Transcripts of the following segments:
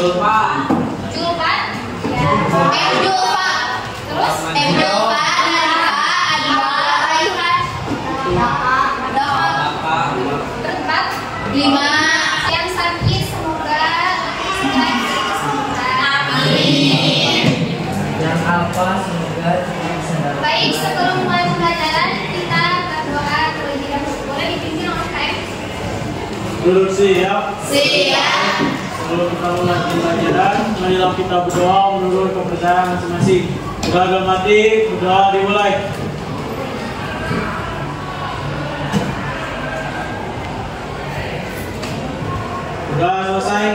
Julfa. Julfa. Ya. Julfa. Terus Julfa, Narifa, Raihan. Berempat. 5. Yang sakit semoga segera disembuhkan. Amin. Yang apa semoga bisa. Baik, sebelum mulai pembelajaran kita berdoa terlebih dahulu. Boleh dipimpin oleh KM? Duduk siap. Siap. Sebelum kita mulai pembelajaran, marilah kita berdoa menurut kepercayaan masing-masing. Beragam mati, berdoa dimulai. Sudah selesai.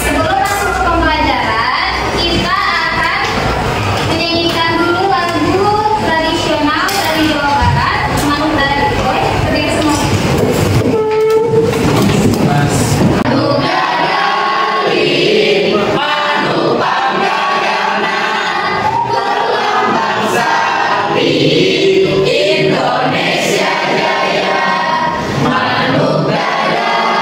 Sebelum masuk ke pembelajaran, kita akan menyanyikan dulu lagu tradisional dari Jawa Barat, Manuk Dada Boy. Berdiri semua. Indonesia Jaya, Manuk Dada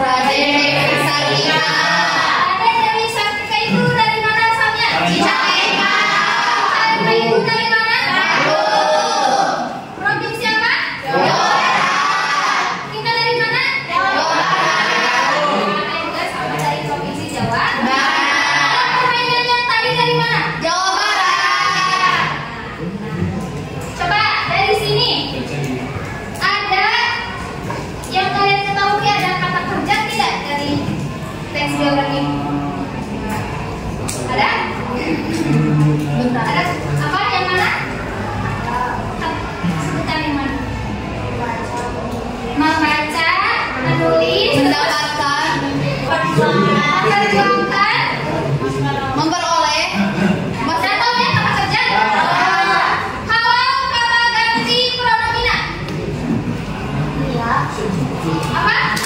Raden Sakika. Raden dari Sakika itu dari mana asalnya? Cicalengka. Cicalengka itu dari mana? Bandung. Provinsi apa? Jawa Barat. Kita dari mana? Jawa Barat. Kita juga sama dari provinsi Jawa Barat. Permainan yang tadi dari mana? Jawa Barat. Coba dari sini. Ada yang kalian ketahui ada kata kerja tidak dari teks geografi? Ada? Ada apa yang mana? Sebutan yang mana? Membaca, menulis, mendapatkan, memperjuangkan, memperoleh. Masih tahu ya kata kerja? Kalau kata ganti pronomina? Apa?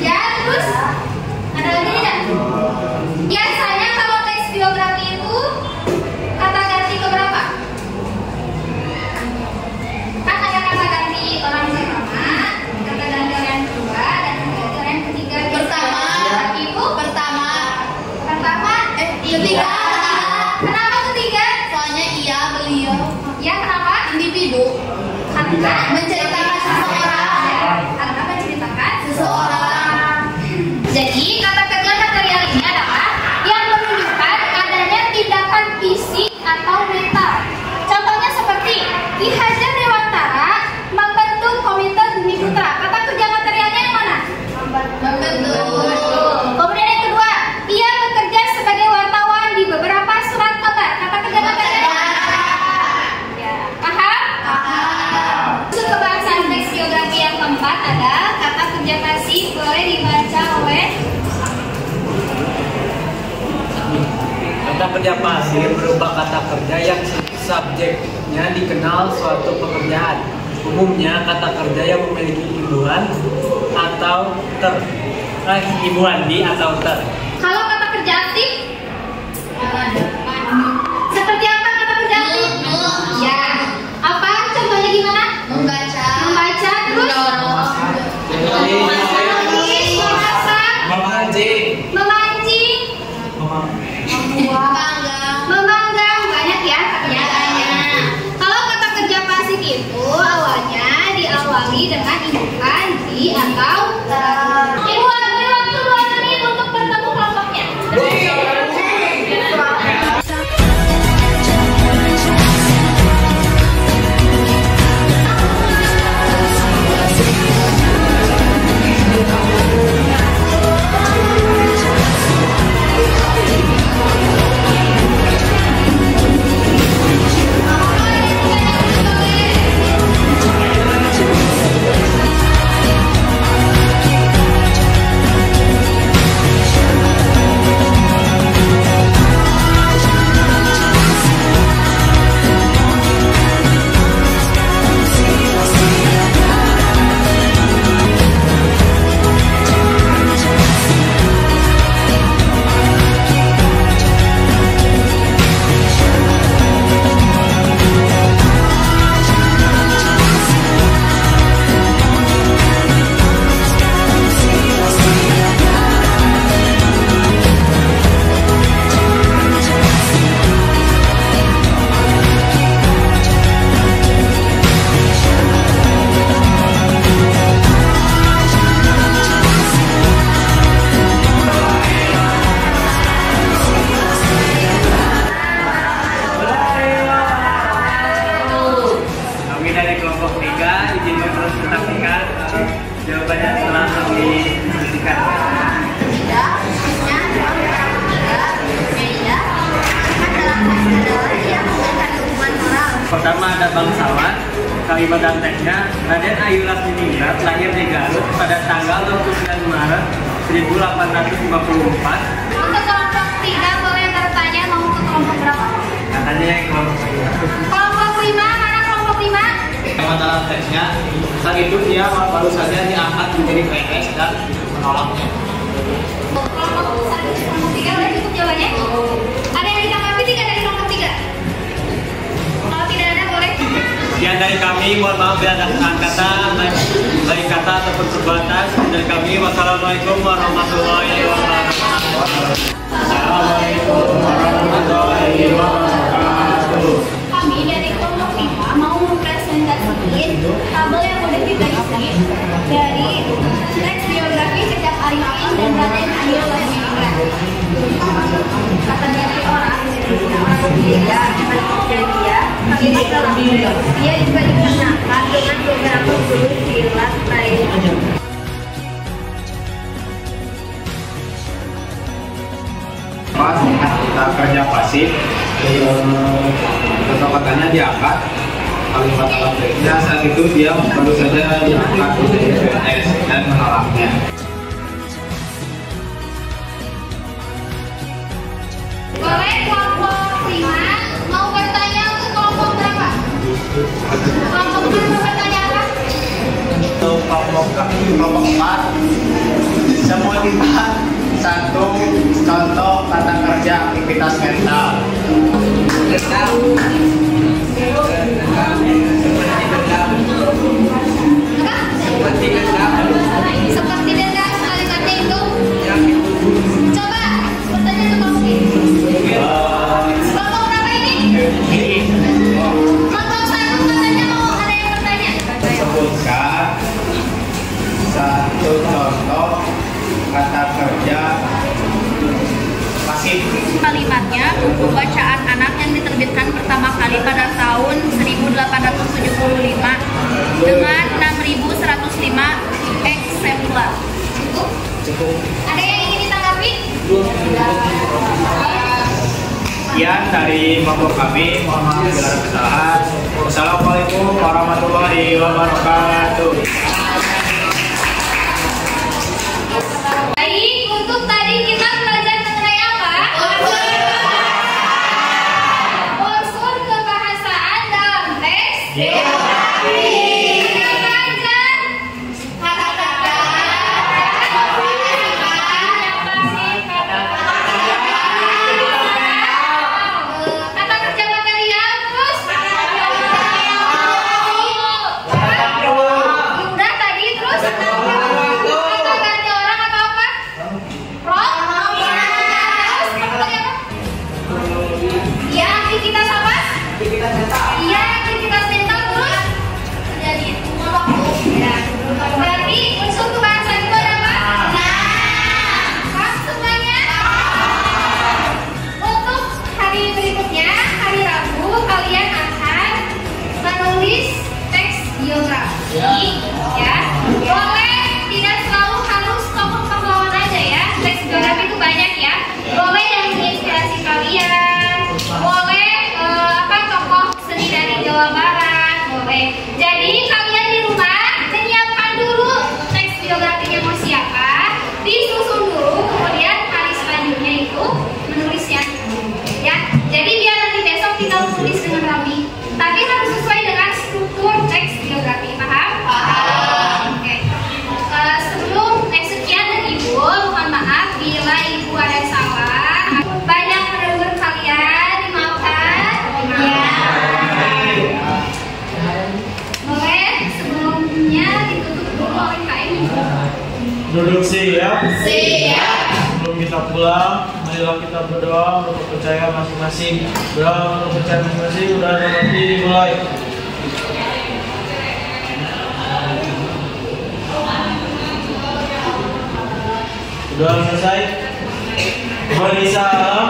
Ya, terus ada lagi tidak? Biasanya kalau teks biografi itu kata ganti keberapa? Kan ada kata ganti orang pertama, kata ganti orang kedua, dan kata ganti orang ketiga. Pertama, ibu pertama, ketiga. Kenapa ketiga? Soalnya iya beliau. Ya kenapa? Individu. Karena menceritakan seseorang. Karena menceritakan seseorang. Jadi kata kerja material ini adalah yang menunjukkan adanya tindakan fisik atau mental. Contohnya seperti Ki Hajar Dewantara membentuk Komite Bumi Putra. Kata kerja materialnya yang mana? Membentuk. Kemudian yang kedua, ia bekerja sebagai wartawan di beberapa surat kabar. Kata kerja materialnya. Ya, paham? Masuk ke bahasan teks geografi yang keempat ada kata kerja pasif, boleh dibaca oleh Kata kerja pasif berupa kata kerja yang subjeknya dikenal suatu pekerjaan. Umumnya kata kerja yang memiliki imbuhan atau imbuhan di atau ter. kalau kata kerja aktif. Seperti apa kata kerja aktif? Ya. Apa? Contohnya gimana? Membaca, terus menulis, memasak, memancing, memanggang, banyak ya kerjaannya. Kalau kata kerja pasif itu awalnya diawali dengan imbuhan di atau ter. Ibu beri waktu 2 menit untuk bertemu kelompoknya. Kami dari kelompok 3 izin mempresentasikan jawabannya setelah kami diskusikan. Pertama ada bangsawan. Kalimat dan teksnya, Raden Ayu Lasminingrat lahir di Garut pada tanggal 29 Maret 1854. Untuk kelompok 3 boleh bertanya mau ke kelompok berapa? Katanya yang kelompok 5. Kelompok 5, mana kelompok 5? Kalimat dalam teksnya, saat itu dia baru saja diangkat menjadi PNS dan menolaknya. Kelompok 1, kelompok 3 boleh cukup jawabannya? Ada yang ditanggapi tidak dari kelompok 3? Kalau tidak ada boleh. Sekian dari kami, mohon maaf bila ada kesalahan kata, baik kata ataupun perbuatan. Sekian dari kami, wassalamualaikum warahmatullahi wabarakatuh. Assalamualaikum warahmatullahi wabarakatuh. Kami dari kelompok 5 mau mempresentasikan tabel yang udah kita isi dari teks biografi Kejap Arifin dan Raden Adil Wasmitra. Kata dari orang dia dia juga dikenalkan dengan beberapa guru silat lainnya. Kita kerja pasif, kata-katanya diangkat, kalimat alatnya saat itu dia baru saja diangkat dari PNS dan menolaknya. Boleh kelompok 5 mau bertanya untuk kelompok berapa? Kelompok berapa bertanya apa? Untuk kelompok 4, semua lihat satu contoh kata kerja aktivitas mental. Seperti dendam kalimatnya itu. Coba bertanya ke kelompok ini. Kelompok berapa ini? Kelompok 1 katanya mau ada yang bertanya. Sebutkan satu contoh kata kerja pasif. Kalimatnya buku bacaan anak yang diterbitkan pertama kali pada tahun 1875 dengan 6.105 eksemplar. Cukup. Ada yang ingin ditanggapi? Sekian dari kelompok kami, mohon maaf bila ada kesalahan. Wassalamualaikum warahmatullahi wabarakatuh. Baik, untuk tadi kita belajar mengenai apa? Unsur kebahasaan dalam teks biografi. Kita belajar kata-kata, kata kerja material, terus udah tadi, terus kata ganti orang atau apa? Rock? Terus kata tadi apa? Ya, aktivitas apa? Iya, aktivitas mental, terus jadi ya. Berarti unsur kebahasaan itu ada apa? Pas semuanya. Untuk hari berikutnya, hari Rabu, kalian akan menulis teks biografi, ya. Boleh tidak selalu harus tokoh pahlawan aja ya. Teks biografi itu banyak ya. Boleh yang menginspirasi kalian. Boleh tokoh seni dari Jawa Barat. Boleh. Jadi kalian di rumah menyiapkan dulu teks biografinya mau siapa, disusun dulu, kemudian hari selanjutnya itu menulisnya. Ya. Jadi biar nanti besok tinggal menulis dengan rapi. Tapi harus sesuai dengan struktur teks biografi. Paham? Paham. Oke. Sebelum sekian dan Ibu, mohon maaf bila Ibu ada salah. Banyak pendengar kalian, dimaafkan. Ya. Boleh sebelumnya ditutup dulu oleh KM. Duduk siap. Siap. Sebelum kita pulang, marilah kita berdoa untuk percaya masing-masing. Doa untuk percaya masing-masing. Udah ada berdiri, mulai. Sudah selesai. Beri salam.